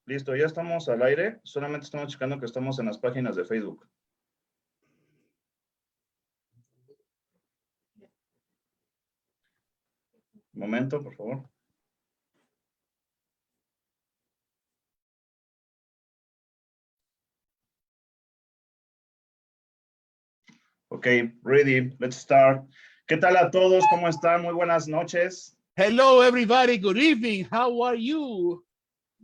Listo, ya estamos al aire. Solamente estamos checando que estamos en las páginas de Facebook. Un momento, por favor. Ok, ready. Let's start. ¿Qué tal a todos? ¿Cómo están? Muy buenas noches. Hello, everybody. Good evening. How are you?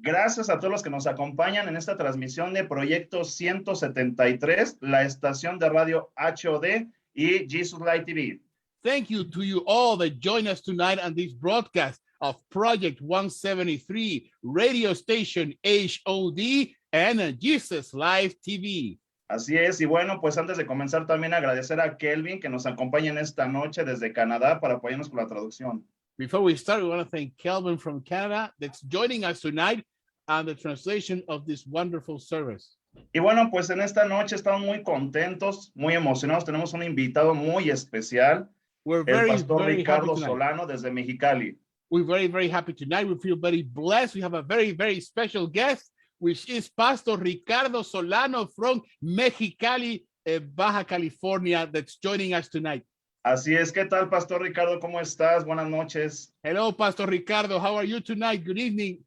Gracias a todos los que nos acompañan en esta transmisión de Proyecto 173, la estación de radio HOD y Jesus Light TV. Thank you to you all that join us tonight on this broadcast of Project 173 radio station HOD and Jesus Live TV. Así es, y bueno, pues antes de comenzar también agradecer a Kelvin que nos acompaña en esta noche desde Canadá para apoyarnos con la traducción. Before we start, we want to thank Kelvin from Canada that's joining us tonight on the translation of this wonderful service. Y bueno, pues en esta noche estamos muy contentos, muy emocionados. Tenemos un invitado muy especial, We're el very, pastor very happy Ricardo tonight. Solano desde Mexicali. We're very, very happy tonight. We feel very blessed. We have a very, very special guest, which is Pastor Ricardo Solano from Mexicali, Baja California, that's joining us tonight. Así es, ¿qué tal, Pastor Ricardo? ¿Cómo estás? Buenas noches. Hello, Pastor Ricardo. How are you tonight? Good evening.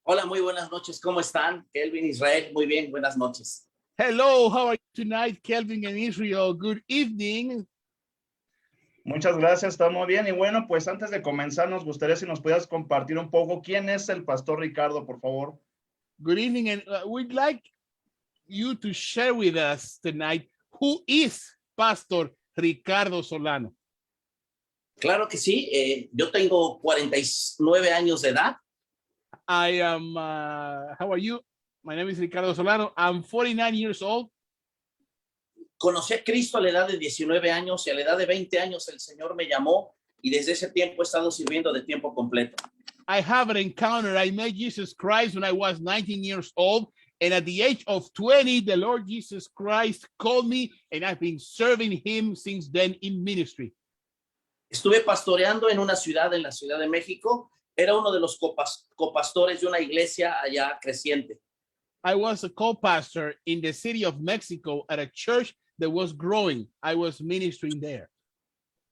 Hola, muy buenas noches. ¿Cómo están? Kelvin, Israel, muy bien, buenas noches. Hello, how are you tonight, Kelvin and Israel? Good evening. Muchas gracias, está muy bien. Y bueno, pues antes de comenzar, nos gustaría si nos pudieras compartir un poco quién es el Pastor Ricardo, por favor. Good evening, and we'd like you to share with us tonight who is Pastor Ricardo Solano. Claro que sí, yo tengo 49 años de edad. I am, how are you? My name is Ricardo Solano. I'm 49 years old. Conocí a Cristo a la edad de 19 años y a la edad de 20 años el Señor me llamó y desde ese tiempo he estado sirviendo de tiempo completo. I have an encounter. I met Jesus Christ when I was 19 years old. And at the age of 20, the Lord Jesus Christ called me and I've been serving him since then in ministry. Estuve pastoreando en una ciudad, en la Ciudad de México. Era uno de los copastores de una iglesia allá creciente. I was a co-pastor in the city of Mexico at a church that was growing. I was ministering there.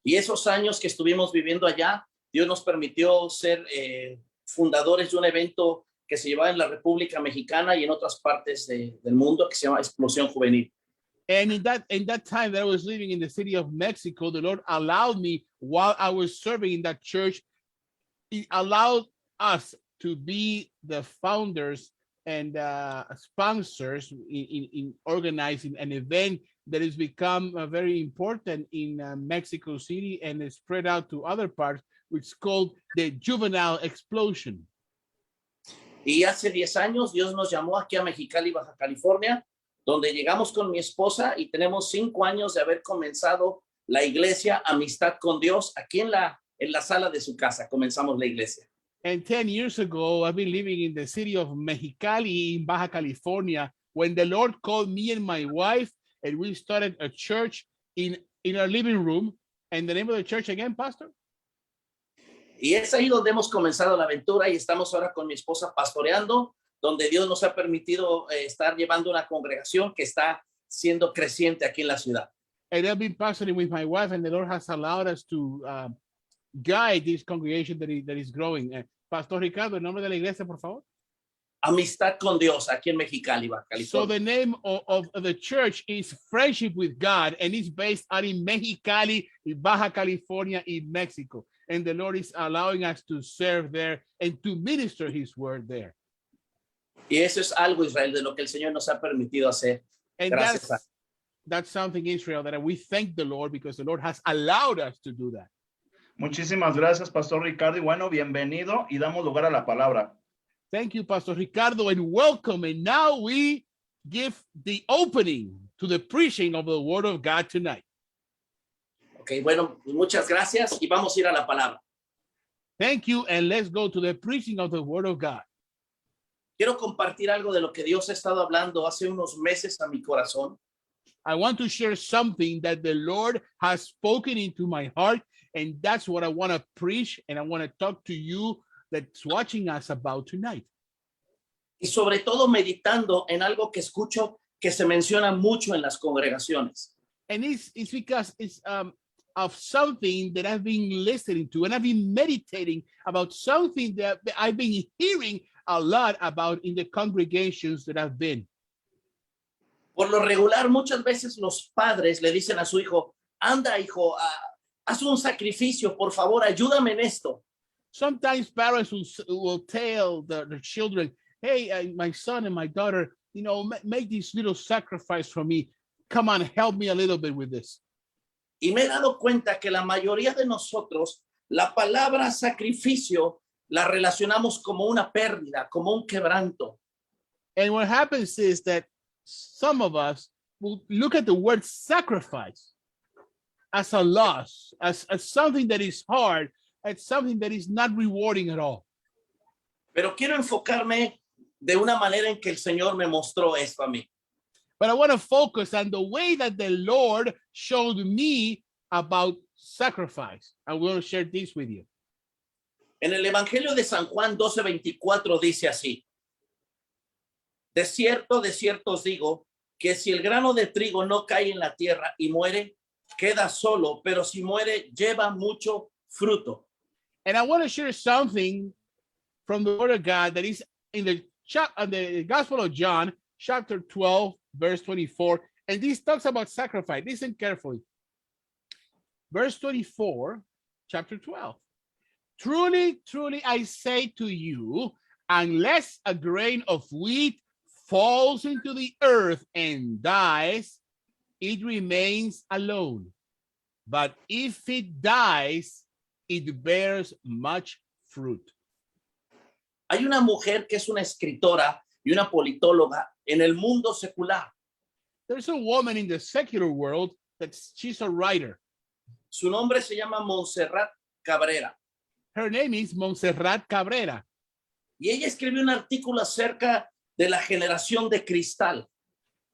Y esos años que estuvimos viviendo allá, Dios nos permitió ser fundadores de un evento que se llevaba en la República Mexicana y en otras partes del mundo que se llama Explosión Juvenil. And in that time that I was living in the city of Mexico, the Lord allowed me, while I was serving in that church, He allowed us to be the founders and sponsors in organizing an event that has become very important in Mexico City and is spread out to other parts, which is called the Juvenile Explosion. Y hace 10 años Dios nos llamó aquí a Mexicali, Baja California, donde llegamos con mi esposa y tenemos 5 años de haber comenzado la iglesia Amistad con Dios aquí en la sala de su casa. Comenzamos la iglesia. And 10 years ago, I've been living in the city of Mexicali in Baja California when the Lord called me and my wife and we started a church in our living room. And the name of the church again, Pastor? Y es ahí donde hemos comenzado la aventura y estamos ahora con mi esposa pastoreando, donde Dios nos ha permitido estar llevando una congregación que está siendo creciente aquí en la ciudad. And I've been pastoring with my wife and the Lord has allowed us to guide this congregation that is growing. Pastor Ricardo, el nombre de la iglesia, por favor. Amistad con Dios aquí en Mexicali, Baja California. So the name of the church is Friendship with God, and it's based out in Mexicali, in Baja California, in Mexico. And the Lord is allowing us to serve there and to minister his word there. Y eso es algo, Israel, de lo que el Señor nos ha permitido hacer. And that's something, Israel, that we thank the Lord because the Lord has allowed us to do that. Muchísimas gracias, Pastor Ricardo. Y bueno, bienvenido y damos lugar a la palabra. Thank you, Pastor Ricardo, and welcome. And now we give the opening to the preaching of the Word of God tonight. Ok, bueno, muchas gracias y vamos a ir a la palabra. Thank you, and let's go to the preaching of the Word of God. Quiero compartir algo de lo que Dios ha estado hablando hace unos meses a mi corazón. I want to share something that the Lord has spoken into my heart, and that's what I want to preach, and I want to talk to you that's watching us about tonight. y sobre todo meditando en algo que escucho que se menciona mucho en las congregaciones. And it's because it's of something that I've been listening to, and I've been meditating about something that I've been hearing a lot about in the congregations that I've been. Por lo regular, muchas veces los padres le dicen a su hijo, anda hijo, haz un sacrificio, por favor, ayúdame en esto. Sometimes parents will tell their children, hey, my son and my daughter, you know, make this little sacrifice for me. Come on, help me a little bit with this. Y me he dado cuenta que la mayoría de nosotros, la palabra sacrificio la relacionamos como una pérdida, como un quebranto. And what happens is that some of us will look at the word sacrifice as a loss, as something that is hard, as something that is not rewarding at all. Pero quiero enfocarme de una manera en que el Señor me mostró esto a mí. But I want to focus on the way that the Lord showed me about sacrifice. I will share this with you. En el Evangelio de San Juan 12:24 dice así: de cierto os digo, que si el grano de trigo no cae en la tierra y muere, queda solo, pero si muere, lleva mucho fruto. And I want to share something from the Word of God that is in the Gospel of John, chapter 12, verse 24. And this talks about sacrifice. Listen carefully. Verse 24, chapter 12. Truly, truly, I say to you, unless a grain of wheat falls into the earth and dies, it remains alone. But if it dies, it bears much fruit. Hay una mujer que es una escritora y una politóloga en el mundo secular. There's a woman in the secular world that she's a writer. Su nombre se llama Montserrat Cabrera. Her name is Montserrat Cabrera. Y ella escribió un artículo acerca de la generación de cristal.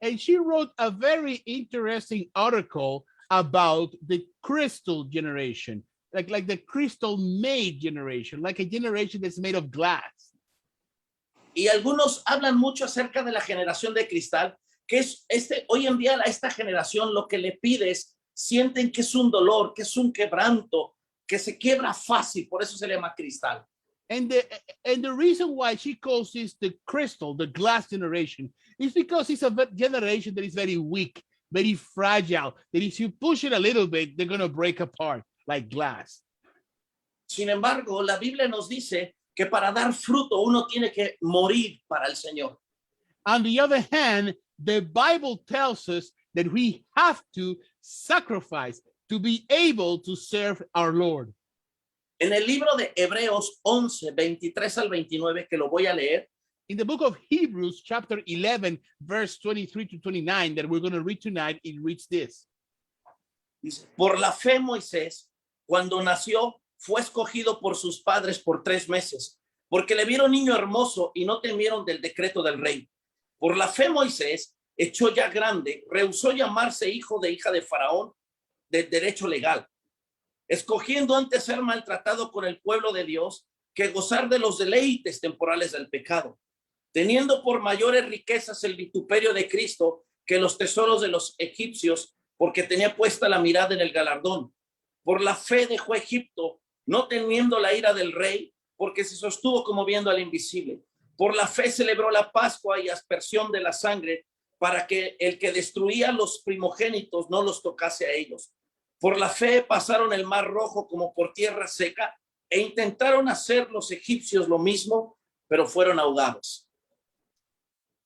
And she wrote a very interesting article about the crystal generation, like the crystal made generation, like a generation that's made of glass. Y algunos hablan mucho acerca de la generación de cristal, que es hoy en día a esta generación lo que le pides, sienten que es un dolor, que es un quebranto, que se quiebra fácil, por eso se le llama cristal. And the reason why she calls this the crystal, the glass generation, is because it's a generation that is very weak, very fragile, that if you push it a little bit, they're going to break apart like glass. Sin embargo, la Biblia nos dice que para dar fruto uno tiene que morir para el Señor. On the other hand, the Bible tells us that we have to sacrifice to be able to serve our Lord. En el libro de Hebreos 11, 23 al 29, que lo voy a leer, in the book of Hebrews, chapter 11, verse 23 to 29, that we're going to read tonight, it reads this. Dice, por la fe Moisés, cuando nació, fue escogido por sus padres por 3 meses, porque le vieron niño hermoso y no temieron del decreto del rey. Por la fe Moisés, hecho ya grande, rehusó llamarse hijo de hija de Faraón de derecho legal, escogiendo antes ser maltratado con el pueblo de Dios que gozar de los deleites temporales del pecado, teniendo por mayores riquezas el vituperio de Cristo que los tesoros de los egipcios, porque tenía puesta la mirada en el galardón. Por la fe dejó Egipto, no temiendo la ira del rey, porque se sostuvo como viendo al invisible. Por la fe celebró la Pascua y aspersión de la sangre, para que el que destruía los primogénitos no los tocase a ellos. Por la fe pasaron el mar rojo como por tierra seca, e intentaron hacer los egipcios lo mismo, pero fueron ahogados.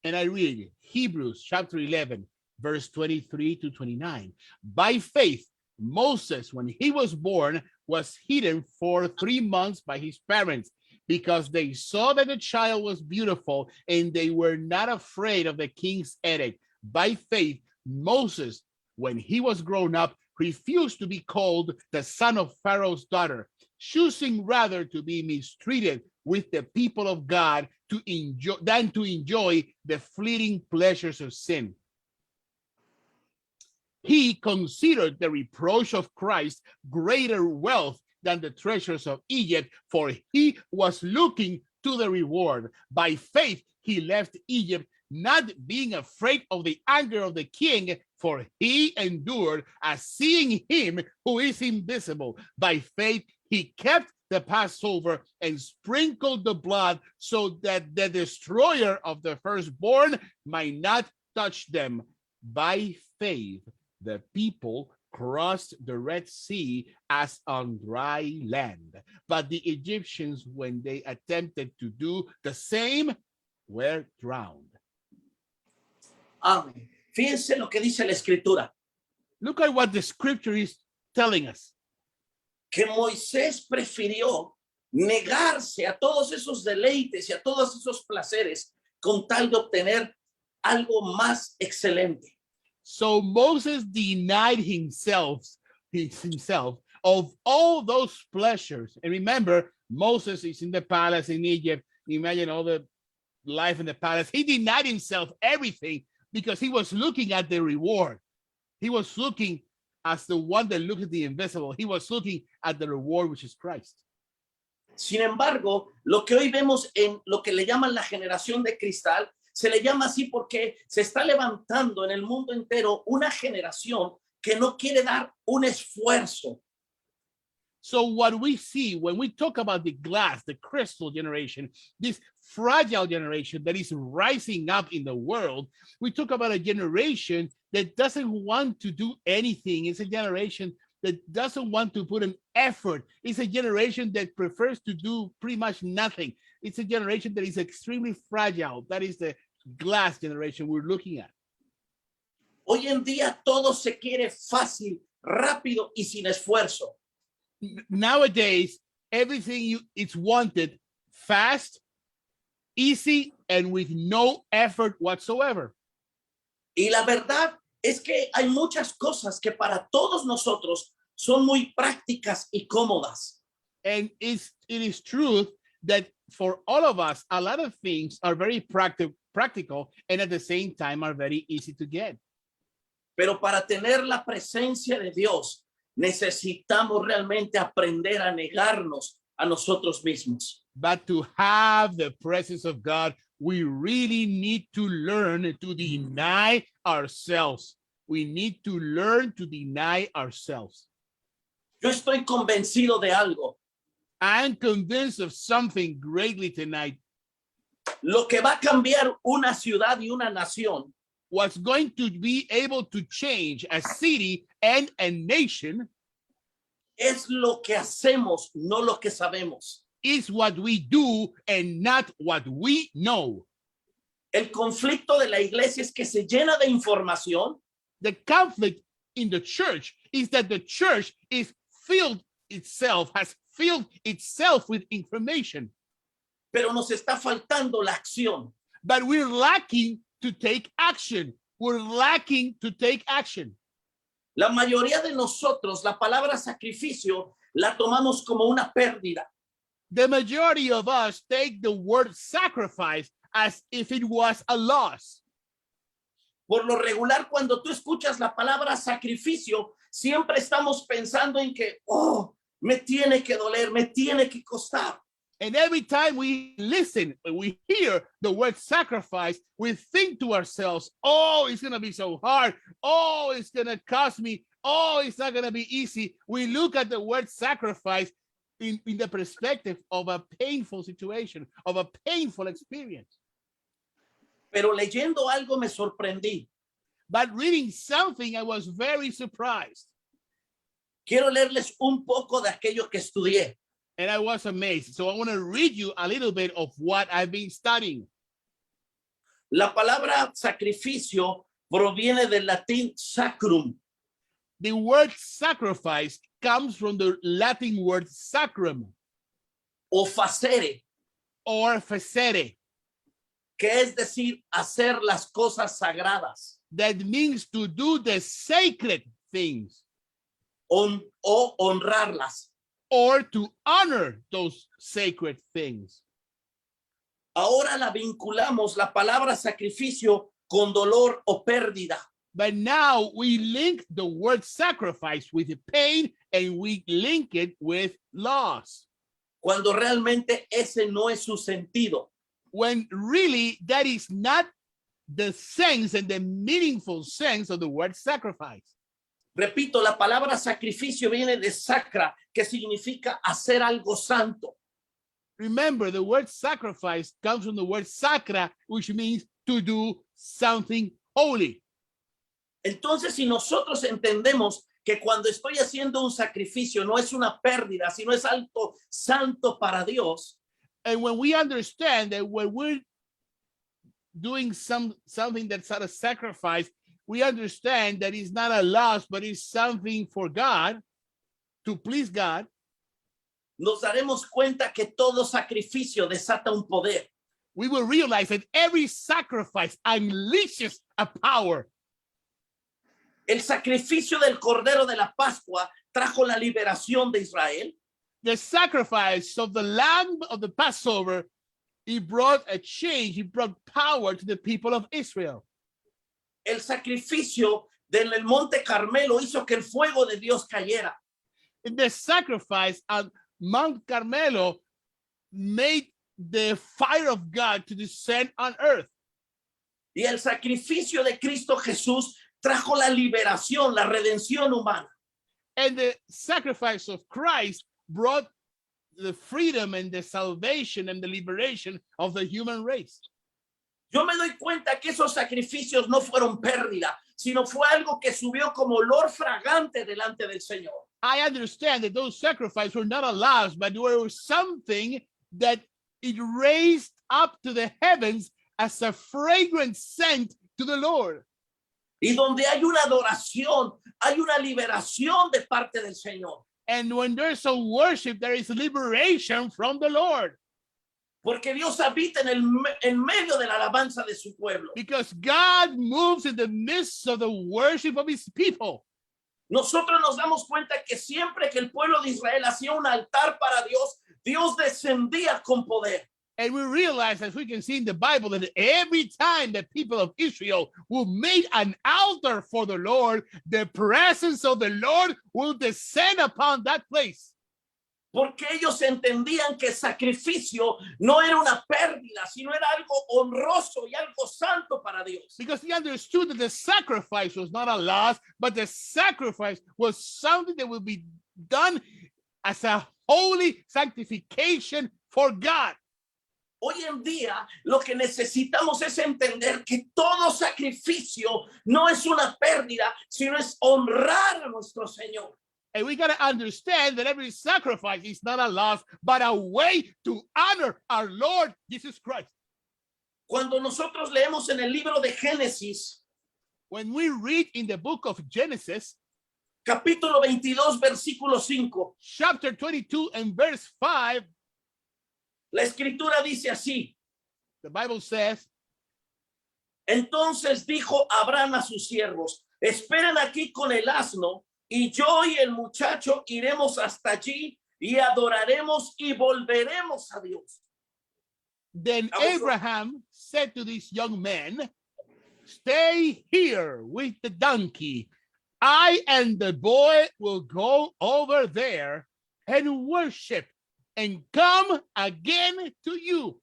And I read Hebrews chapter 11, verse 23 to 29. By faith, Moses, when he was born, was hidden for 3 months by his parents, because they saw that the child was beautiful and they were not afraid of the king's edict. By faith, Moses, when he was grown up, refused to be called the son of Pharaoh's daughter, choosing rather to be mistreated with the people of God than to enjoy the fleeting pleasures of sin. He considered the reproach of Christ greater wealth than the treasures of Egypt, for he was looking to the reward. By faith, he left Egypt, not being afraid of the anger of the king, for he endured as seeing him who is invisible. By faith, he kept the Passover and sprinkled the blood so that the destroyer of the firstborn might not touch them. By faith, the people crossed the Red Sea as on dry land. But the Egyptians, when they attempted to do the same, were drowned. Amén. Fíjense lo que dice la escritura, Look at what the scripture is telling us. que Moisés prefirió negarse a todos esos deleites y a todos esos placeres con tal de obtener algo más excelente. So Moses denied himself of all those pleasures. And remember, Moses is in the palace in Egypt. Imagine all the life in the palace. He denied himself everything because he was looking at the reward. He was looking as the one that looked at the invisible. He was looking at the reward, which is Christ. Sin embargo, lo que hoy vemos en lo que le llaman la generación de cristal, se le llama así porque se está levantando en el mundo entero una generación que no quiere dar un esfuerzo. So what we see when we talk about the glass, the crystal generation, this fragile generation that is rising up in the world, we talk about a generation that doesn't want to do anything. It's a generation that doesn't want to put an effort. It's a generation that prefers to do pretty much nothing. It's a generation that is extremely fragile. That is the glass generation we're looking at. Hoy en día todo se quiere fácil, rápido y sin esfuerzo. Nowadays, everything it's wanted fast, easy, and with no effort whatsoever. Y la verdad es que hay muchas cosas que para todos nosotros son muy prácticas y cómodas. And it is true that for all of us, a lot of things are very practical and at the same time are very easy to get. Pero para tener la presencia de Dios, necesitamos realmente aprender a negarnos a nosotros mismos. But to have the presence of God, we really need to learn to deny ourselves. We need to learn to deny ourselves. Yo estoy convencido de algo. I'm convinced of something greatly tonight. Lo que va a cambiar una ciudad y una nación What's going to be able to change a city and a nation es lo que hacemos, no lo que sabemos. is what we do and not what we know. El conflicto de la iglesia es que se llena de información, The conflict in the church is that the church has filled itself with information, pero nos está faltando la acción. but we're lacking to take action. We're lacking to take action. La mayoría de nosotros, la palabra sacrificio la tomamos como una pérdida. The majority of us take the word sacrifice as if it was a loss. Por lo regular, cuando tú escuchas la palabra sacrificio, siempre estamos pensando en que, oh, me tiene que doler, me tiene que costar. And every time we listen, we hear the word sacrifice, we think to ourselves, oh, it's going to be so hard. Oh, it's going to cost me. Oh, it's not going to be easy. We look at the word sacrifice in the perspective of a painful situation, of a painful experience. Pero leyendo algo me sorprendí. But reading something, I was very surprised. Quiero leerles un poco de aquello que estudié. And I was amazed. So I want to read you a little bit of what I've been studying. La palabra sacrificio proviene del latín sacrum. The word sacrifice comes from the Latin word sacrum O facere, or facere, que es decir, hacer las cosas sagradas that means to do the sacred things o honrarlas. or to honor those sacred things. Ahora la vinculamos la palabra sacrificio con dolor o pérdida. But now we link the word sacrifice with pain and we link it with loss, Cuando realmente ese no es su sentido. when really that is not the sense and the meaningful sense of the word sacrifice. Repito, la palabra sacrificio viene de sacra, que significa hacer algo santo. Remember, the word sacrifice comes from the word sacra, which means to do something holy. Entonces, si nosotros entendemos que cuando estoy haciendo un sacrificio no es una pérdida, sino es algo santo para Dios, And when we understand that when we're doing something that's not a sacrifice, we understand that it's not a loss, but it's something for God, to please God, nos daremos cuenta que todo sacrificio desata un poder. we will realize that every sacrifice unleashes a power. El sacrificio del Cordero de la Pascua trajo la liberación de Israel. The sacrifice of the lamb of the Passover, it brought a change, it brought power to the people of Israel. El sacrificio del Monte Carmelo hizo que el fuego de Dios cayera. And the sacrifice at Mount Carmelo made the fire of God to descend on earth. Y el sacrificio de Cristo Jesús trajo la liberación, la redención humana. And the sacrifice of Christ brought the freedom and the salvation and the liberation of the human race. Yo me doy cuenta que esos sacrificios no fueron pérdida, sino fue algo que subió como olor fragante delante del Señor. I understand that those sacrifices were not a loss, but were something that it raised up to the heavens as a fragrant scent to the Lord. Y donde hay una adoración, hay una liberación de parte del Señor. And when there's a worship, there is liberation from the Lord. Porque Dios habita en medio de la alabanza de su pueblo. Because God moves in the midst of the worship of his people. Nosotros nos damos cuenta que siempre que el pueblo de Israel hacía un altar para Dios, Dios descendía con poder. And we realize, as we can see in the Bible, that every time the people of Israel will make an altar for the Lord, the presence of the Lord will descend upon that place. Porque ellos entendían que el sacrificio no era una pérdida, sino era algo honroso y algo santo para Dios. Because he understood that the sacrifice was not a loss, but the sacrifice was something that will be done as a holy sanctification for God. Hoy en día lo que necesitamos es entender que todo sacrificio no es una pérdida, sino es honrar a nuestro Señor. And we got to understand that every sacrifice is not a loss, but a way to honor our Lord Jesus Christ. Cuando nosotros leemos en el libro de Génesis, When we read in the book of Genesis, capítulo 22, versículo 5, chapter 22 and verse 5, la escritura dice así: the Bible says, entonces dijo Abraham a sus siervos, esperen aquí con el asno, y yo y el muchacho iremos hasta allí y adoraremos y volveremos a Dios. then Abraham said to this young man, stay here with the donkey. I and the boy will go over there and worship and come again to you.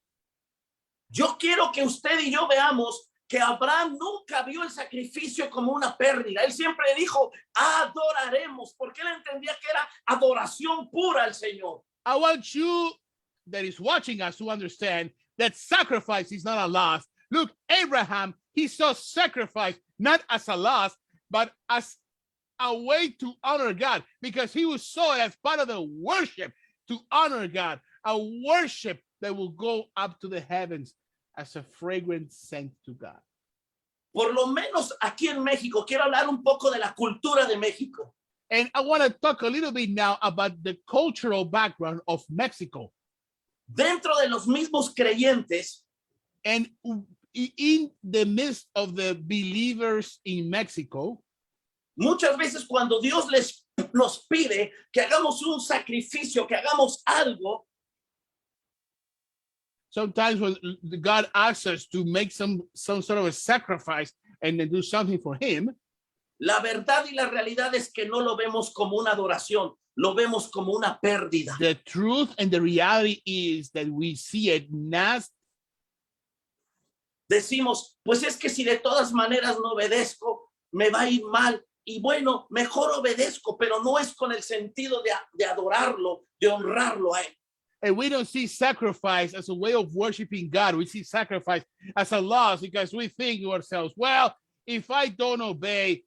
Yo quiero que usted y yo veamos que Abraham nunca vio el sacrificio como una pérdida. Él siempre dijo, adoraremos, porque él entendía que era adoración pura al Señor. I want you that is watching us to understand that sacrifice is not a loss. Look, Abraham, he saw sacrifice not as a loss, but as a way to honor God, because he saw it as part of the worship to honor God, a worship that will go up to the heavens as a fragrant scent to God. Por lo menos aquí en México, quiero hablar un poco de la cultura de México. And I want to talk a little bit now about the cultural background of Mexico. Dentro de los mismos creyentes, And in the midst of the believers in Mexico, muchas veces cuando Dios nos pide que hagamos un sacrificio, que hagamos algo, sometimes when God asks us to make some sort of a sacrifice and then do something for him, la verdad y la realidad es que no lo vemos como una adoración, lo vemos como una pérdida. the truth and the reality is that we see it not decimos, pues es que si de todas maneras no obedezco, me va a ir mal. Y bueno, mejor obedezco, pero no es con el sentido de adorarlo, de honrarlo a él. And we don't see sacrifice as a way of worshiping God. We see sacrifice as a loss because we think to ourselves, well, if I don't obey,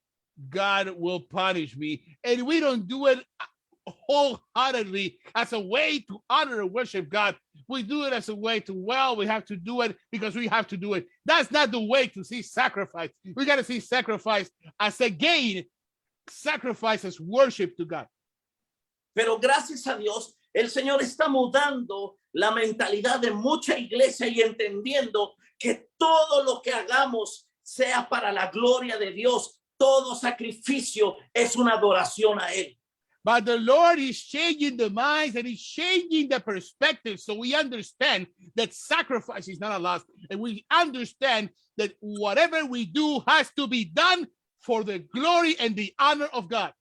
God will punish me. And we don't do it wholeheartedly as a way to honor and worship God. We do it as a way to, well, we have to do it because we have to do it. That's not the way to see sacrifice. We got to see sacrifice as a gain, sacrifice as worship to God. Pero gracias a Dios, el Señor está mudando la mentalidad de mucha iglesia y entendiendo que todo lo que hagamos sea para la gloria de Dios. Todo sacrificio es una adoración a Él. But the Lord is changing the minds and He's changing the perspective. So we understand that sacrifice is not a loss. And we understand that whatever we do has to be done for the glory and the honor of God.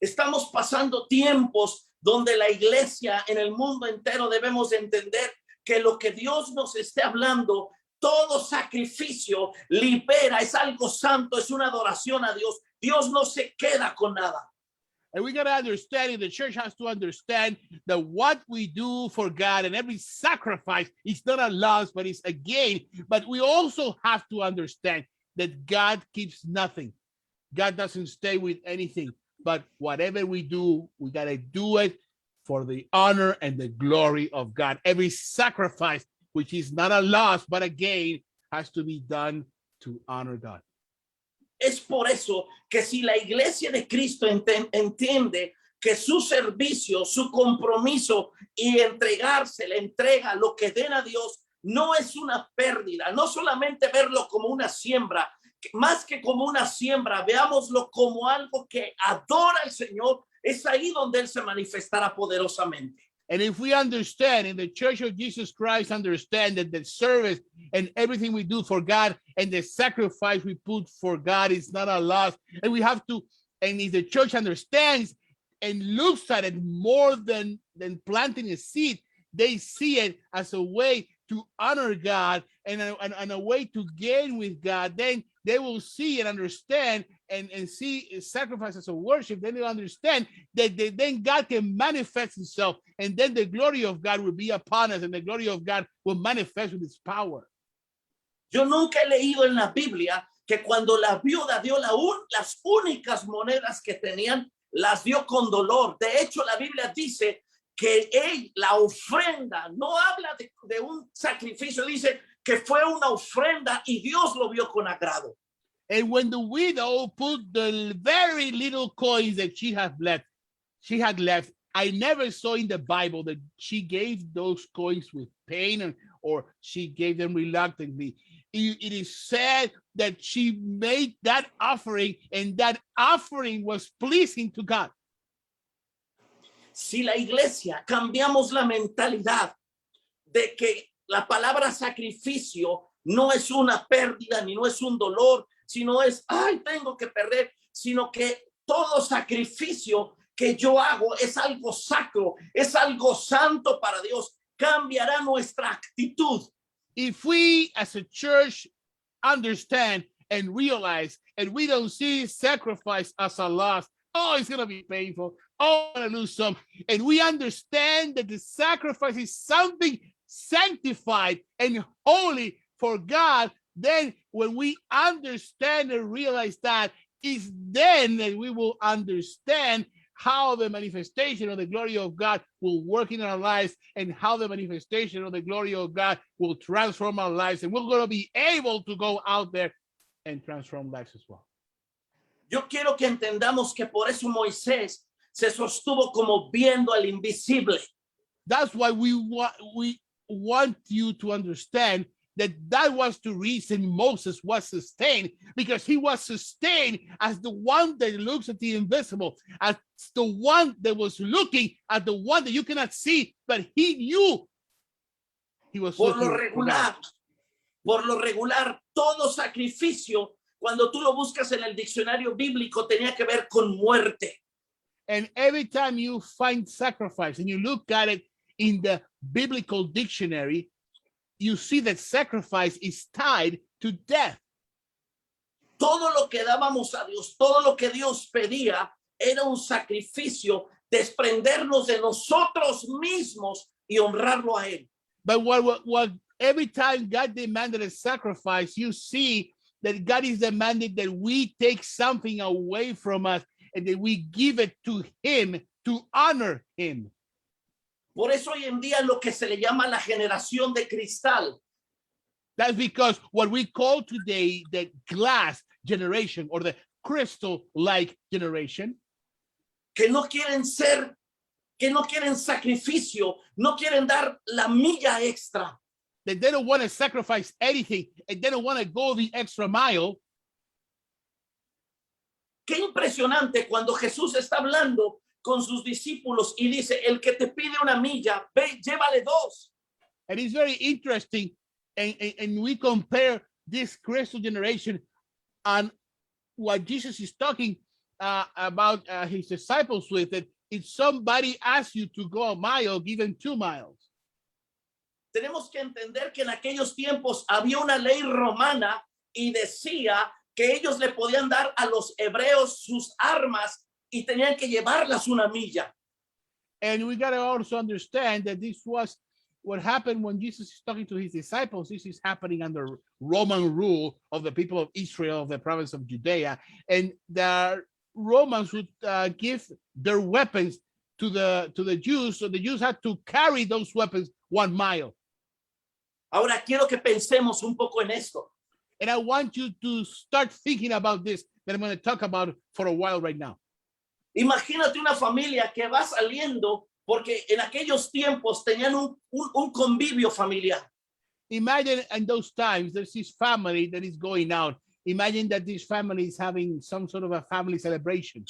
Estamos pasando tiempos donde la iglesia en el mundo entero debemos entender que lo que Dios nos esté hablando, todo sacrificio libera, es algo santo, es una adoración a Dios. Dios no se queda con nada. And we got to understand, and the church has to understand that what we do for God and every sacrifice is not a loss, but it's a gain. But we also have to understand that God keeps nothing. God doesn't stay with anything. But whatever we do, we got to do it for the honor and the glory of God. Every sacrifice, which is not a loss, but a gain, has to be done to honor God. Es por eso que si la iglesia de Cristo entiende que su servicio, su compromiso y entregarse, la entrega, lo que den a Dios, no es una pérdida, no solamente verlo como una siembra, más que como una siembra, veámoslo como algo que adora al Señor, es ahí donde Él se manifestará poderosamente. And if we understand, in the Church of Jesus Christ, understand that the service and everything we do for God and the sacrifice we put for God is not a loss. And we have to, and if the church understands and looks at it more than planting a seed, they see it as a way to honor God and a way to gain with God. Then they will see and understand and see sacrifice as a worship. Then they'll understand that then God can manifest Himself, and then the glory of God will be upon us, and the glory of God will manifest with His power. Yo nunca he leído en la Biblia que cuando la viuda dio las únicas monedas que tenían, las dio con dolor. De hecho, la Biblia dice que la ofrenda, no habla de un sacrificio, dice que fue una ofrenda y Dios lo vio con agrado. And when the widow put the very little coins that she had left, I never saw in the Bible that she gave those coins with pain or she gave them reluctantly. It is said that she made that offering, and that offering was pleasing to God. Si la iglesia cambiamos la mentalidad de que la palabra sacrificio no es una pérdida ni no es un dolor, sino es, ay, tengo que perder, sino que todo sacrificio que yo hago es algo sacro, es algo santo para Dios, cambiará nuestra actitud. If we as a church understand and realize, and we don't see sacrifice as a loss, oh, it's going to be painful, oh, I'm going to lose some, and we understand that the sacrifice is something sanctified and holy for God, then when we understand and realize that, is then that we will understand how the manifestation of the glory of God will work in our lives, and how the manifestation of the glory of God will transform our lives, and we're going to be able to go out there and transform lives as well. Yo quiero que entendamos que por eso Moisés se sostuvo como viendo al invisible. That's why we want you to understand that was the reason Moses was sustained, because he was sustained as the one that looks at the invisible, as the one that was looking at the one that you cannot see, but he knew he was por lo regular, todo sacrificio, cuando tú lo buscas en el diccionario bíblico, tenía que ver con muerte. And every time you find sacrifice and you look at it in the biblical dictionary, you see that sacrifice is tied to death. Todo lo que dábamos a Dios, todo lo que Dios pedía era un sacrificio, desprendernos de nosotros mismos y honrarlo a Él. But what every time God demanded a sacrifice, you see that God is demanding that we take something away from us and that we give it to Him to honor Him. Por eso hoy en día lo que se le llama la generación de cristal, That's because what we call today the glass generation or the crystal-like generation, que no quieren sacrificio, no quieren dar la milla extra. that they don't want to sacrifice anything and they don't want to go the extra mile. Qué impresionante cuando Jesús está hablando con sus discípulos y dice, el que te pide una milla, ve, llévale dos. And it's very interesting. And we compare this crystal generation and what Jesus is talking about his disciples with, that if somebody asks you to go a mile, give them 2 miles. Tenemos que entender que en aquellos tiempos había una ley romana y decía que ellos le podían dar a los hebreos sus armas y tenían que llevarlas una milla. And we got to also understand that this was what happened when Jesus is talking to his disciples. This is happening under Roman rule of the people of Israel, of the province of Judea. And the Romans would give their weapons to the Jews. So the Jews had to carry those weapons 1 mile. Ahora quiero que pensemos un poco en esto. And I want you to start thinking about this that I'm going to talk about for a while right now. Imagínate una familia que va saliendo porque en aquellos tiempos tenían un convivio familiar. Imagine in those times, there's this family that is going out. Imagine that this family is having some sort of a family celebration.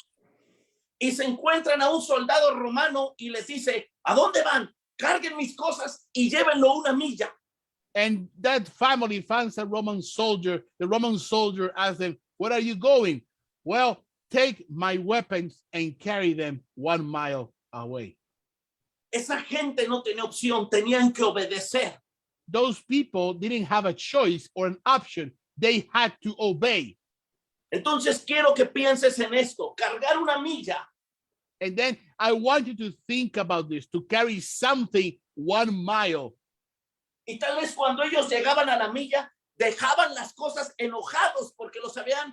Y se encuentran a un soldado romano y les dice, ¿a dónde van? Carguen mis cosas y llévenlo una milla. And that family finds a Roman soldier. The Roman soldier asks them, where are you going? Well, take my weapons and carry them 1 mile away. Esa gente no tenía opción, tenían que obedecer. Those people didn't have a choice or an option. They had to obey. Entonces quiero que pienses en esto, cargar una milla. And then I want you to think about this, to carry something 1 mile. Y tal vez cuando ellos llegaban a la milla, dejaban las cosas enojados porque los habían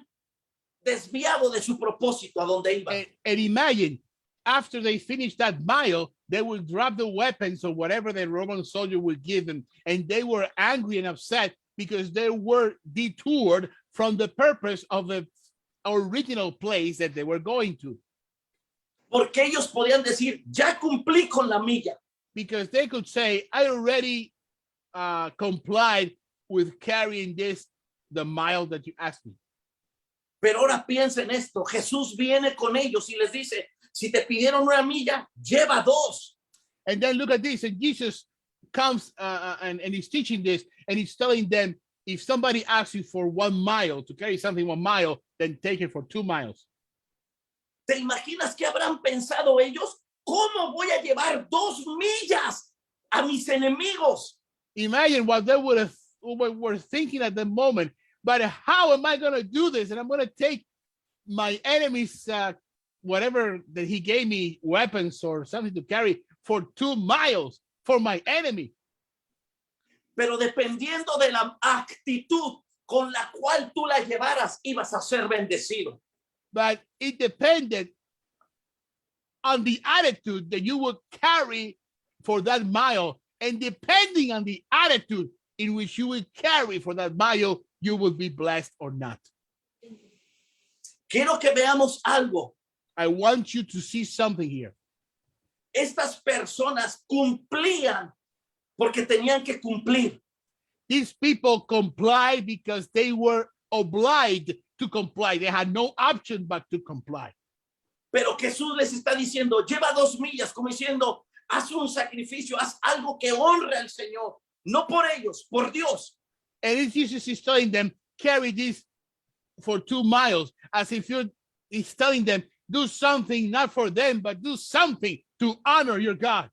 desviado de su propósito a donde iban. And imagine, after they finished that mile, they would drop the weapons or whatever the Roman soldier would give them. And they were angry and upset because they were detoured from the purpose of the original place that they were going to. Porque ellos podían decir, ya cumplí con la milla. Because they could say, I already complied with carrying the mile that you asked me. Pero ahora piensa en esto, Jesús viene con ellos y les dice, si te pidieron una milla, lleva dos. And then look at this, and Jesus comes and he's teaching this, and he's telling them, if somebody asks you for 1 mile, to carry something 1 mile, then take it for 2 miles. ¿Te imaginas qué habrán pensado ellos? ¿Cómo voy a llevar 2 millas a mis enemigos? Imagine what they were thinking at the moment. But how am I going to do this? And I'm going to take my enemy's whatever that he gave me, weapons or something to carry for 2 miles for my enemy. Pero dependiendo de la actitud con la cual tú la llevaras, ibas a ser bendecido. But it depended on the attitude that you would carry for that mile. And depending on the attitude in which you would carry for that mile, you will be blessed or not. Quiero que veamos algo. I want you to see something here. Estas personas cumplían porque tenían que cumplir. These people complied because they were obliged to comply. They had no option but to comply. Pero Jesús les está diciendo, lleva 2 millas, como diciendo, haz un sacrificio, haz algo que honre al Señor, no por ellos, por Dios. And Jesus is telling them, carry this for 2 miles, as if he's telling them, do something not for them, but do something to honor your God.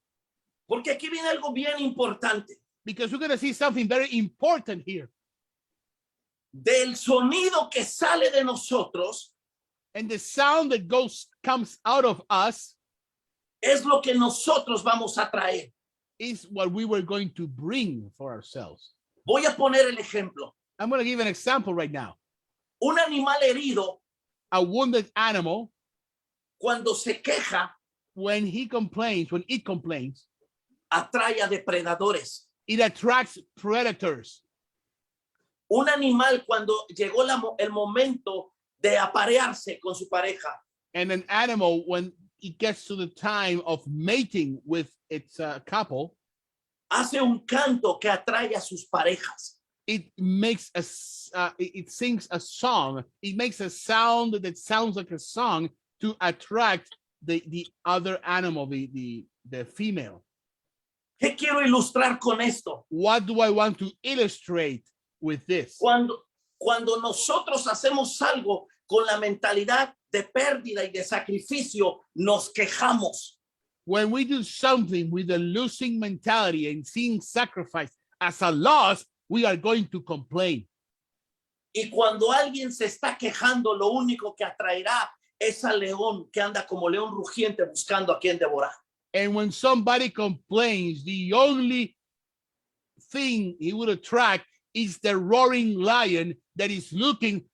Porque aquí viene algo bien importante. Because we're going to see something very important here. Del sonido que sale de nosotros And the sound that comes out of us es lo que nosotros vamos a traer. is what we were going to bring for ourselves. Voy a poner el ejemplo. I'm going to give an example right now. Un animal herido, A wounded animal, cuando se queja, when it complains, atrae a depredadores. it attracts predators. Un animal, cuando llegó el momento de aparearse con su pareja, And an animal, when it gets to the time of mating with its couple, hace un canto que atrae a sus parejas. it makes it sings a song. It makes a sound that sounds like a song to attract the other animal, the female. ¿Qué quiero ilustrar con esto? What do I want to illustrate with this? Cuando nosotros hacemos algo con la mentalidad de pérdida y de sacrificio, nos quejamos. When we do something with a losing mentality and seeing sacrifice as a loss, we are going to complain. Y cuando alguien se está quejando, lo único que atraerá es al león que anda como león rugiente buscando a quien devorar. And when somebody complains, the only thing he would attract is the roaring lion that is looking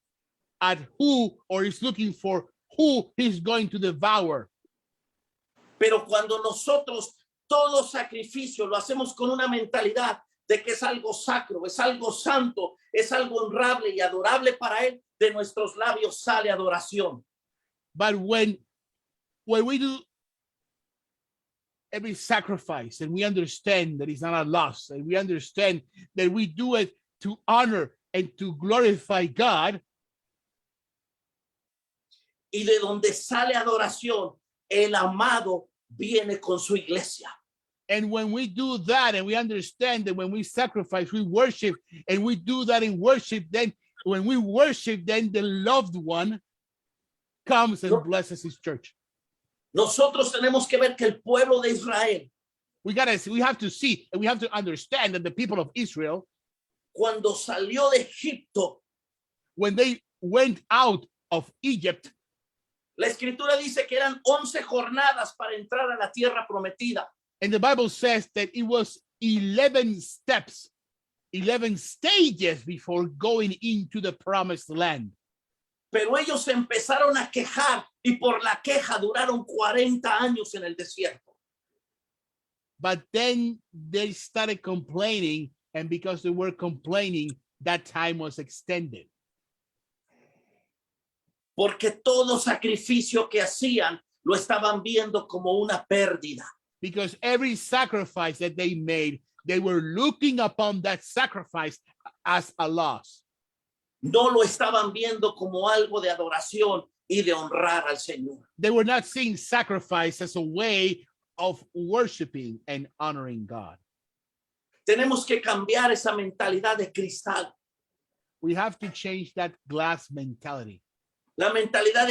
at who, or is looking for who he's going to devour. Pero cuando nosotros todo sacrificio lo hacemos con una mentalidad de que es algo sacro, es algo santo, es algo honrable y adorable para él, de nuestros labios sale adoración. But when we do every sacrifice and we understand that it's not a loss, and we understand that we do it to honor and to glorify God, y de donde sale adoración, el amado viene con su iglesia. and when we do that and we understand that when we sacrifice, we worship, and we do that in worship, then when we worship, then the loved one comes and blesses his church. Nosotros tenemos que ver que el pueblo de Israel, We have to see, and we have to understand that the people of Israel, cuando salió de Egipto, when they went out of Egypt, la escritura dice que eran 11 jornadas para entrar a la tierra prometida. and the Bible says that it was 11 steps, 11 stages before going into the promised land. Pero ellos se empezaron a quejar y por la queja duraron 40 años en el desierto. But then they started complaining, and because they were complaining, that time was extended. Porque todo sacrificio que hacían lo estaban viendo como una pérdida. Because every sacrifice that they made, they were looking upon that sacrifice as a loss. No lo estaban viendo como algo de adoración y de honrar al Señor. They were not seeing sacrifice as a way of worshiping and honoring God. Tenemos que cambiar esa mentalidad de cristal. We have to change that glass mentality. La mentalidad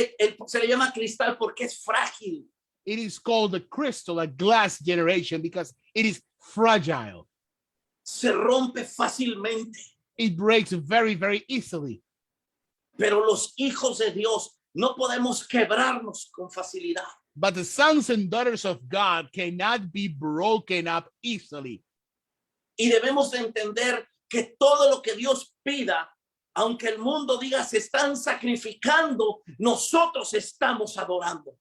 se le llama cristal porque es frágil. It is called the crystal, a glass generation, because it is fragile. Se rompe fácilmente. It breaks very, very easily. Pero los hijos de Dios no podemos quebrarnos con facilidad. But the sons and daughters of God cannot be broken up easily. Y debemos de entender que todo lo que Dios pida, aunque el mundo diga se están sacrificando, nosotros estamos adorando.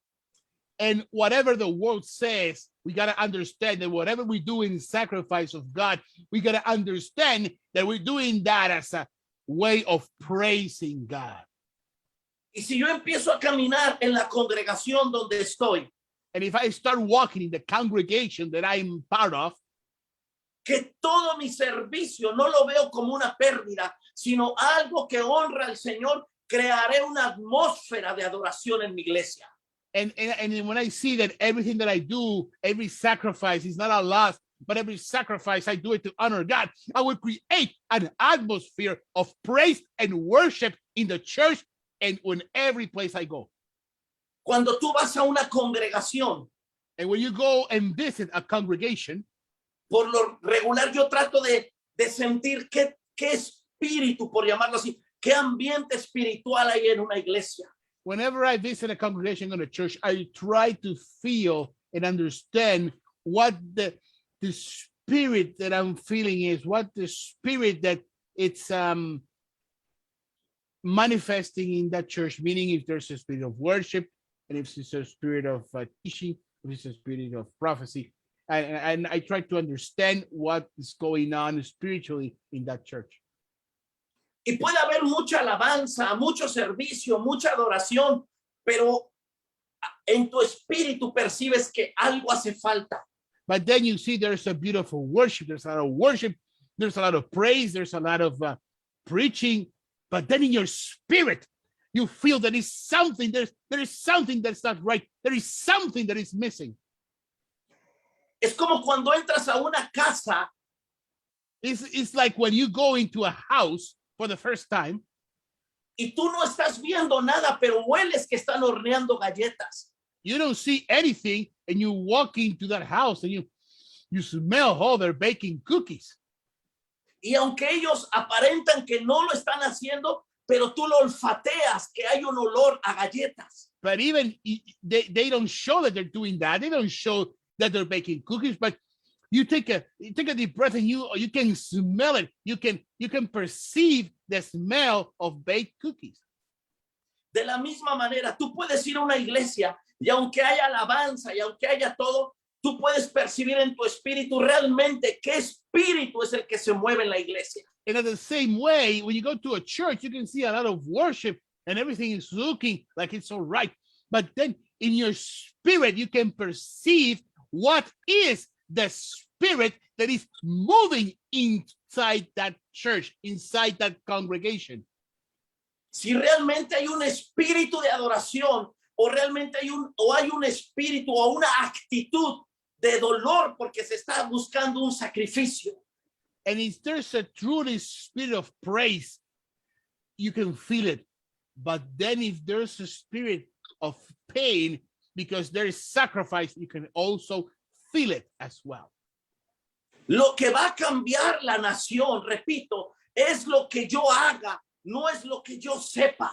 And whatever the world says, we got to understand that whatever we do in sacrifice of God, we got to understand that we're doing that as a way of praising God. Y si yo empiezo a caminar en la congregación donde estoy, And if I start walking in the congregation that I'm part of, que todo mi servicio no lo veo como una pérdida, sino algo que honra al Señor, crearé una atmósfera de adoración en mi iglesia. and when I see that everything that I do, every sacrifice is not a loss, but every sacrifice I do it to honor God, I will create an atmosphere of praise and worship in the church and in every place I go. Cuando tú vas a una congregación, And when you go and visit a congregation, por lo regular yo trato de sentir qué espíritu, por llamarlo así, qué ambiente espiritual hay en una iglesia. Whenever I visit a congregation or a church, I try to feel and understand what the spirit that I'm feeling is, what the spirit that it's manifesting in that church, meaning if there's a spirit of worship, and if it's a spirit of teaching, if it's a spirit of prophecy. And I try to understand what is going on spiritually in that church. Y puede haber mucha alabanza, mucho servicio, mucha adoración, pero en tu espíritu percibes que algo hace falta. But then you see there's a beautiful worship, there's a lot of worship, there's a lot of praise, there's a lot of preaching, but then in your spirit, you feel that is something, there is something that's not right, there is something that is missing. Es como cuando entras a una casa. It's like when you go into a house for the first time. Y tú no estás viendo nada, pero hueles que están horneando galletas. You don't see anything, and you walk into that house and you smell, oh, they're baking cookies. Y aunque ellos aparentan que no lo están haciendo, pero tú lo olfateas, que hay un olor a galletas. But even they don't show that they're doing that. They don't show that they're baking cookies, but you take a deep breath and you can smell it. You can perceive the smell of baked cookies. De la misma manera, tú puedes ir a una iglesia y aunque haya alabanza y aunque haya todo, tú puedes percibir en tu espíritu realmente qué espíritu es el que se mueve en la iglesia. And in the same way, when you go to a church, you can see a lot of worship and everything is looking like it's all right. But then in your spirit, you can perceive what is the spirit that is moving inside that church, inside that congregation. Si realmente hay un espíritu de adoración o realmente hay un espíritu o una actitud de dolor porque se está buscando un sacrificio. And if there's a truly spirit of praise, you can feel it. But then if there's a spirit of pain because there is sacrifice, you can also feel it as well. Lo que va a cambiar la nación, repito, es lo que yo haga, no es lo que yo sepa.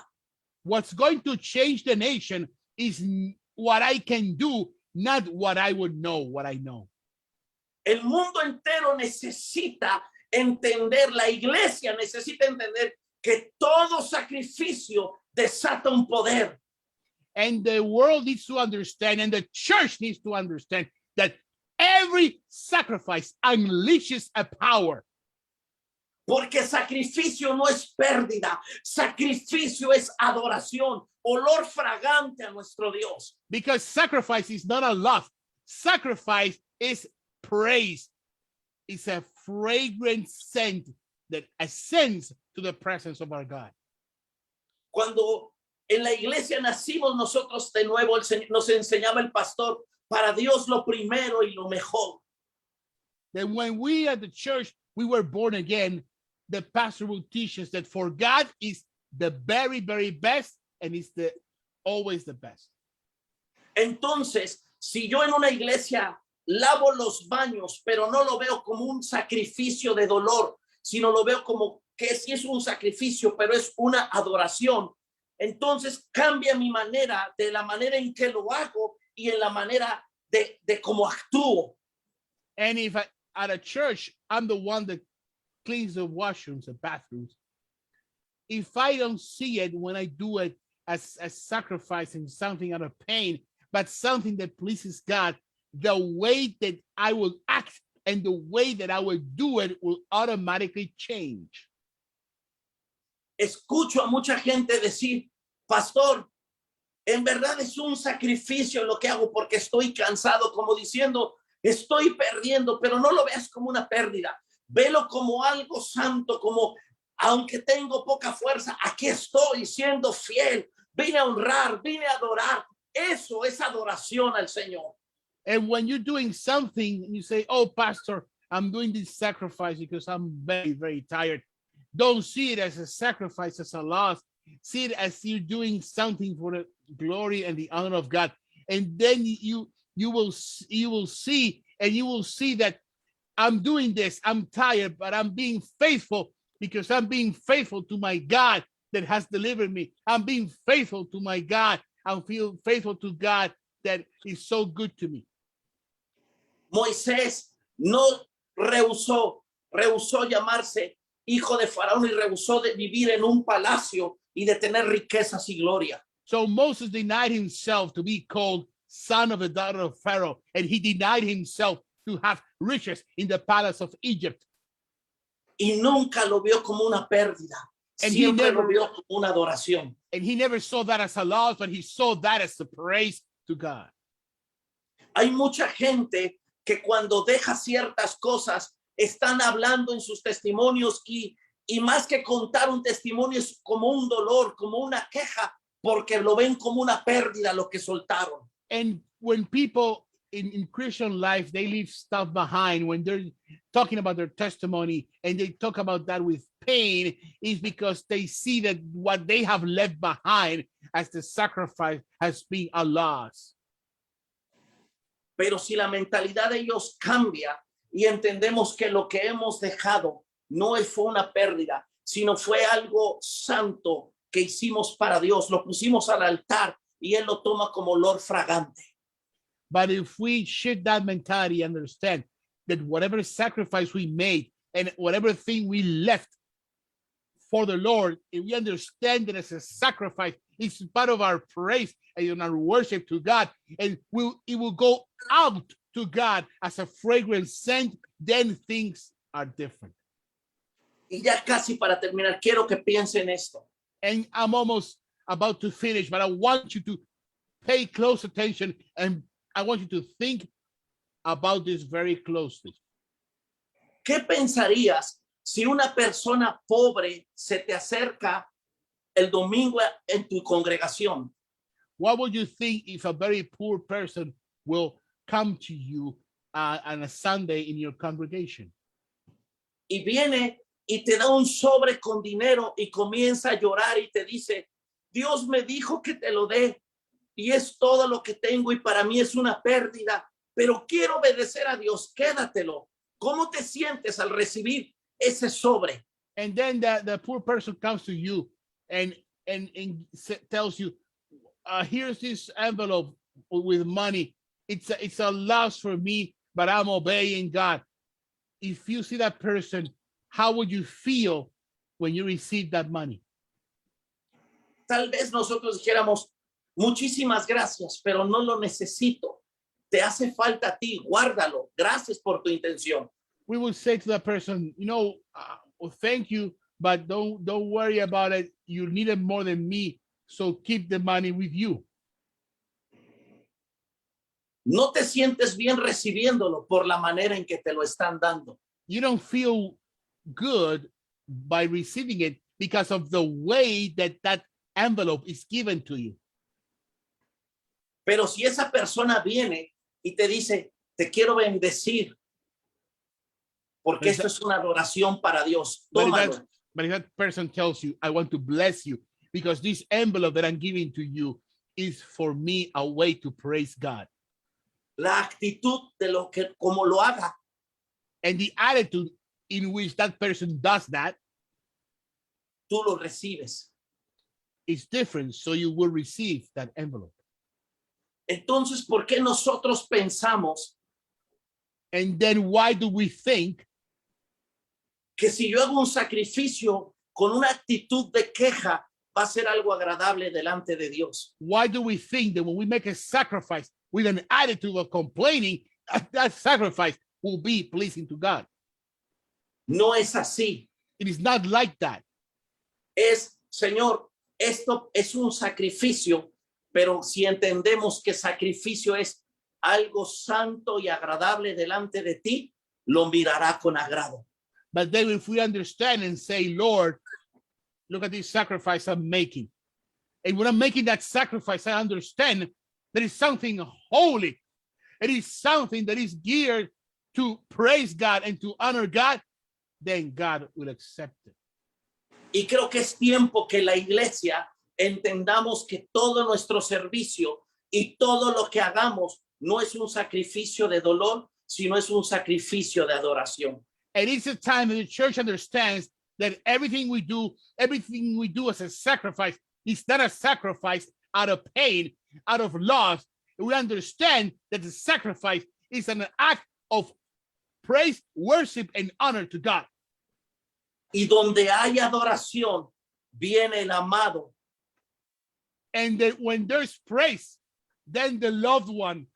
What's going to change the nation is what I can do, not what I would know, what I know. El mundo entero necesita entender, la iglesia necesita entender que todo sacrificio desata un poder. And the world needs to understand, and the church needs to understand that every sacrifice unleashes a power. Porque sacrificio no es pérdida, sacrificio es adoración, olor fragante a nuestro Dios. Because sacrifice is not a loss. Sacrifice is praise. It's a fragrant scent that ascends to the presence of our God. Cuando en la iglesia nacimos nosotros de nuevo, nos enseñaba el pastor, para Dios lo primero y lo mejor. Then when we at the church, we were born again, the pastor will teach us that for God is the very, very best, and it's always the best. Entonces, si yo en una iglesia lavo los baños, pero no lo veo como un sacrificio de dolor, sino lo veo como que sí es un sacrificio, pero es una adoración, entonces cambia mi manera, de la manera en que lo hago y en la manera de cómo actúo. And if at a church, I'm the one that cleans the washrooms and bathrooms, if I don't see it when I do it as sacrificing something out of pain, but something that pleases God, the way that I will act and the way that I will do it will automatically change. Escucho a mucha gente decir, pastor, en verdad es un sacrificio lo que hago porque estoy cansado, como diciendo, estoy perdiendo, pero no lo veas como una pérdida. Velo como algo santo, como aunque tengo poca fuerza, aquí estoy siendo fiel. Vine a honrar, vine a adorar. Eso es adoración al Señor. And when you're doing something, you say, oh, pastor, I'm doing this sacrifice because I'm very, very tired. Don't see it as a sacrifice, as a loss. See it as you're doing something for the glory and the honor of God. And then you will see, and you will see that I'm doing this, I'm tired, but I'm being faithful because I'm being faithful to my God that has delivered me. I'm being faithful to my God. I feel faithful to God that is so good to me. Moisés no rehusó llamarse hijo de Faraón y rehusó de vivir en un palacio y de tener riquezas y gloria. So Moses denied himself to be called son of the daughter of Pharaoh, and he denied himself to have riches in the palace of Egypt. Y nunca lo vio como una pérdida. And Siempre lo vio como una adoración. And he never saw that as a loss, but he saw that as a praise to God. Hay mucha gente que cuando deja ciertas cosas están hablando en sus testimonios y más que contar un testimonio es como un dolor, como una queja, porque lo ven como una pérdida lo que soltaron. And when people in Christian life, they leave stuff behind, when they're talking about their testimony and they talk about that with pain, is because they see that what they have left behind as the sacrifice has been a loss. Pero si la mentalidad de ellos cambia y entendemos que lo que hemos dejado no fue una pérdida, sino fue algo santo que hicimos para Dios, lo pusimos al altar y Él lo toma como olor fragante. But if we shift that mentality and understand that whatever sacrifice we made and whatever thing we left for the Lord, if we understand that as a sacrifice, it's part of our praise and our worship to God, and it will go out to God as a fragrant scent, then things are different. Y ya casi para terminar, quiero que piensen esto. And I'm almost about to finish, but I want you to pay close attention and I want you to think about this very closely. ¿Qué pensarías si una persona pobre se te acerca el domingo en tu congregación? What would you think if a very poor person will come to you on a Sunday in your congregation? Y viene y te da un sobre con dinero y comienza a llorar y te dice, Dios me dijo que te lo dé y es todo lo que tengo y para mí es una pérdida, pero quiero obedecer a Dios, quédatelo. ¿Cómo te sientes al recibir ese sobre? And then the poor person comes to you and tells you, here's this envelope with money. It's a loss for me, but I'm obeying God. If you see that person, how would you feel when you receive that money? Tal vez nosotros dijéramos, muchísimas gracias, pero no lo necesito. Te hace falta a ti, guárdalo. Gracias por tu intención. We would say to that person, well, thank you, but don't worry about it. You need it more than me, so keep the money with you. No te sientes bien recibiéndolo por la manera en que te lo están dando. You don't feel good by receiving it because of the way that envelope is given to you. Pero si esa persona viene y te dice, te quiero bendecir, porque esto es una adoración para Dios. Tómalo. But if that person tells you, I want to bless you because this envelope that I'm giving to you is for me a way to praise God. La actitud de lo que, como lo haga. And the attitude in which that person does that, tú lo recibes. Is different, so you will receive that envelope. Entonces, ¿por qué nosotros pensamos? And then why do we think que si yo hago un sacrificio con una actitud de queja, va a ser algo agradable delante de Dios? Why do we think that when we make a sacrifice with an attitude of complaining, that sacrifice will be pleasing to God? No es así. It is not like that. Es, Señor, esto es un sacrificio, pero si entendemos que sacrificio es algo santo y agradable delante de ti, lo mirará con agrado. But then if we understand and say, Lord, look at this sacrifice I'm making. And when I'm making that sacrifice, I understand that it's something holy. It is something that is geared to praise God and to honor God, then God will accept it. Y creo que es tiempo que la iglesia entendamos que todo nuestro servicio y todo lo que hagamos no es un sacrificio de dolor, sino es un sacrificio de adoración. And it's a time that the church understands that everything we do as a sacrifice is not a sacrifice out of pain, out of loss. We understand that the sacrifice is an act of praise, worship, and honor to God. Y donde hay adoración, viene el amado. And that when there's praise, then the loved one,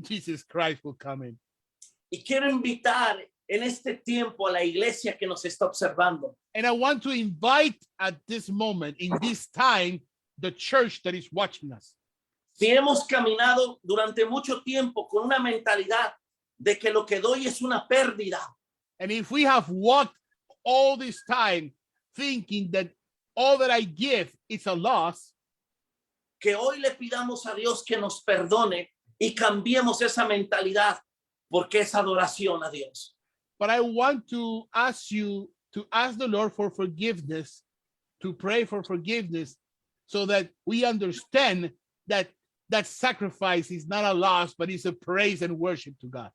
Jesus Christ, will come in. Y quiero invitar en este tiempo a la iglesia que nos está observando. And I want to invite at this moment, in this time, the church that is watching us. Si hemos caminado durante mucho tiempo con una mentalidad de que lo que doy es una pérdida, And if we have walked all this time thinking that all that I give is a loss, que hoy le pidamos a Dios que nos perdone y cambiemos esa mentalidad porque es adoración a Dios. but I want to ask you to ask the Lord for forgiveness, to pray for forgiveness, so that we understand that that sacrifice is not a loss, but it's a praise and worship to God.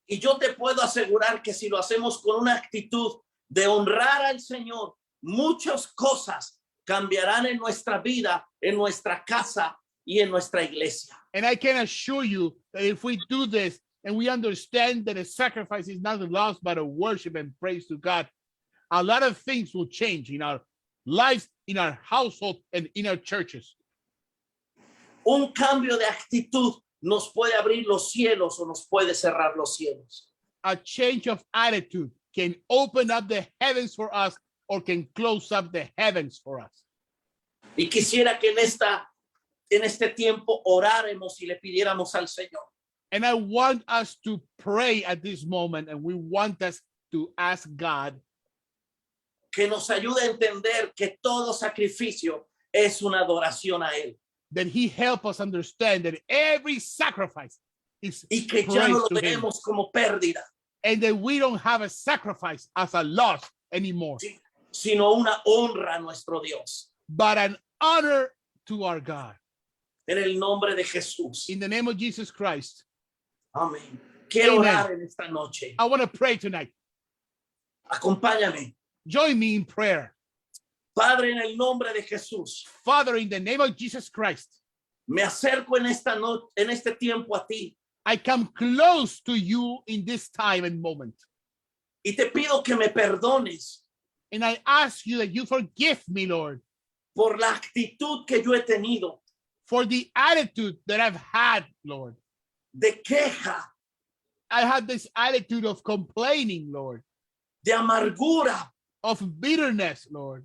Y yo te puedo asegurar que si lo hacemos con una actitud de honrar al Señor, muchas cosas cambiarán en nuestra vida, en nuestra casa y en nuestra iglesia. And I can assure you that if we do this and we understand that a sacrifice is not a loss, but a worship and praise to God, a lot of things will change in our lives, in our household, and in our churches. Un cambio de actitud nos puede abrir los cielos o nos puede cerrar los cielos. A change of attitude can open up the heavens for us or can close up the heavens for us. Y quisiera que en este tiempo oráremos y le pidiéramos al Señor And I want us to pray at this moment, and we want us to ask God que nos ayude a entender que todo sacrificio es una adoración a Él that He help us understand that every sacrifice is y que ya no praise lo to Him, veremos como pérdida, and that we don't have a sacrifice as a loss anymore, sino una honra a nuestro Dios. but an honor to our God. En el nombre de Jesús. In the name of Jesus Christ, Amén. Quiero Amen. orar en esta noche. I want to pray tonight. Acompáñame. Join me in prayer. Padre, en el nombre de Jesús, Father, in the name of Jesus Christ, me acerco en este tiempo a ti I come close to you in this time and moment. y te pido que me perdones And I ask you that you forgive me, Lord, por la actitud que yo he tenido for the attitude that I've had, Lord. de queja, I had this attitude of complaining, Lord, de amargura of bitterness, Lord.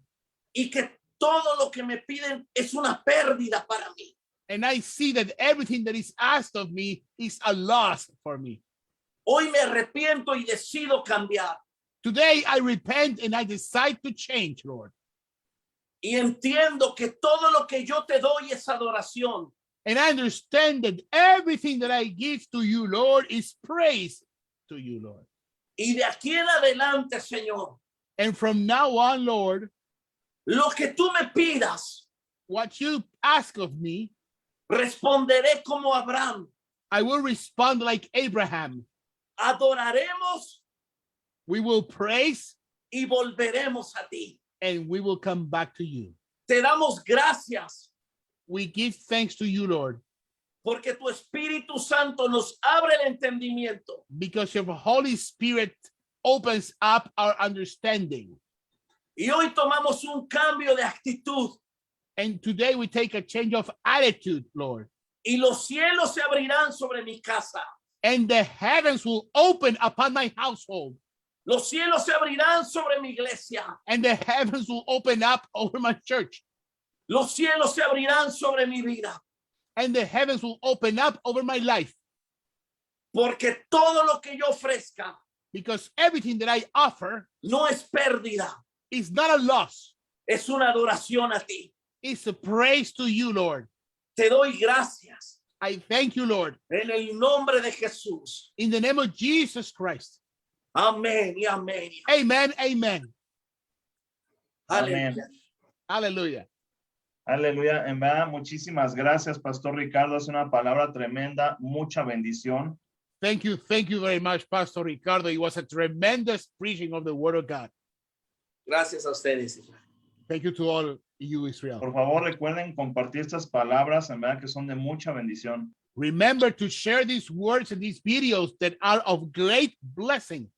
y que todo lo que me piden es una pérdida para mí. And I see that everything that is asked of me is a loss for me. Hoy me arrepiento y decido cambiar Today, I repent and I decide to change, Lord. y entiendo que todo lo que yo te doy es adoración. And I understand that everything that I give to you, Lord, is praise to you, Lord. Y de aquí en adelante, Señor, And from now on, Lord, lo que tú me pidas, what you ask of me, responderé como Abraham. I will respond like Abraham. Adoraremos We will praise y volveremos a ti. and we will come back to you. Te damos gracias We give thanks to you, Lord, porque tu Espíritu Santo nos abre el entendimiento because your Holy Spirit opens up our understanding. y hoy tomamos un cambio de actitud And today we take a change of attitude, Lord. y los cielos se abrirán sobre mi casa. And the heavens will open upon my household. Los cielos se abrirán sobre mi iglesia. And the heavens will open up over my church. Los cielos se abrirán sobre mi vida. And the heavens will open up over my life. Porque todo lo que yo ofrezca Because everything that I offer no es pérdida, is not a loss. es una adoración a ti. It's a praise to you, Lord. Te doy gracias I thank you, Lord, en el nombre de Jesús. in the name of Jesus Christ. Amén y amén. Amen, amen. Aleluya. Hallelujah. Aleluya. En verdad, muchísimas gracias, Pastor Ricardo. Es una palabra tremenda, mucha bendición. Thank you very much, Pastor Ricardo. It was a tremendous preaching of the Word of God. Gracias a ustedes. Thank you to all you, Israel. Por favor, recuerden compartir estas palabras, en verdad que son de mucha bendición. Remember to share these words and these videos that are of great blessing.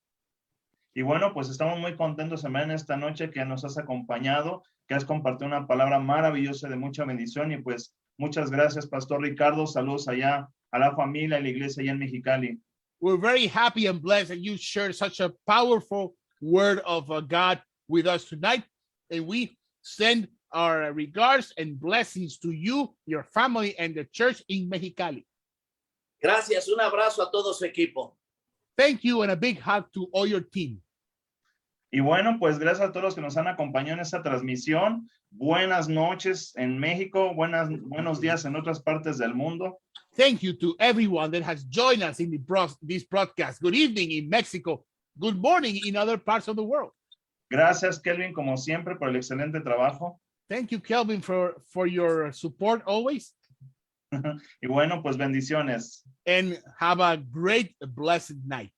Y bueno, pues estamos muy contentos en esta noche que nos has acompañado, que has compartido una palabra maravillosa de mucha bendición. Y pues muchas gracias, Pastor Ricardo. Saludos allá a la familia y la iglesia allá en Mexicali. We're very happy and blessed that you shared such a powerful word of God with us tonight. And we send our regards and blessings to you, your family, and the church in Mexicali. Gracias. Un abrazo a todo su equipo. Thank you and a big hug to all your team. Y bueno, pues gracias a todos los que nos han acompañado en esta transmisión. Buenas noches en México, buenos días en otras partes del mundo. Thank you to everyone that has joined us in this broadcast. Good evening in Mexico. Good morning in other parts of the world. Gracias, Kelvin, como siempre, por el excelente trabajo. Thank you, Kelvin, for your support always. Y bueno, pues bendiciones. And have a great, blessed night.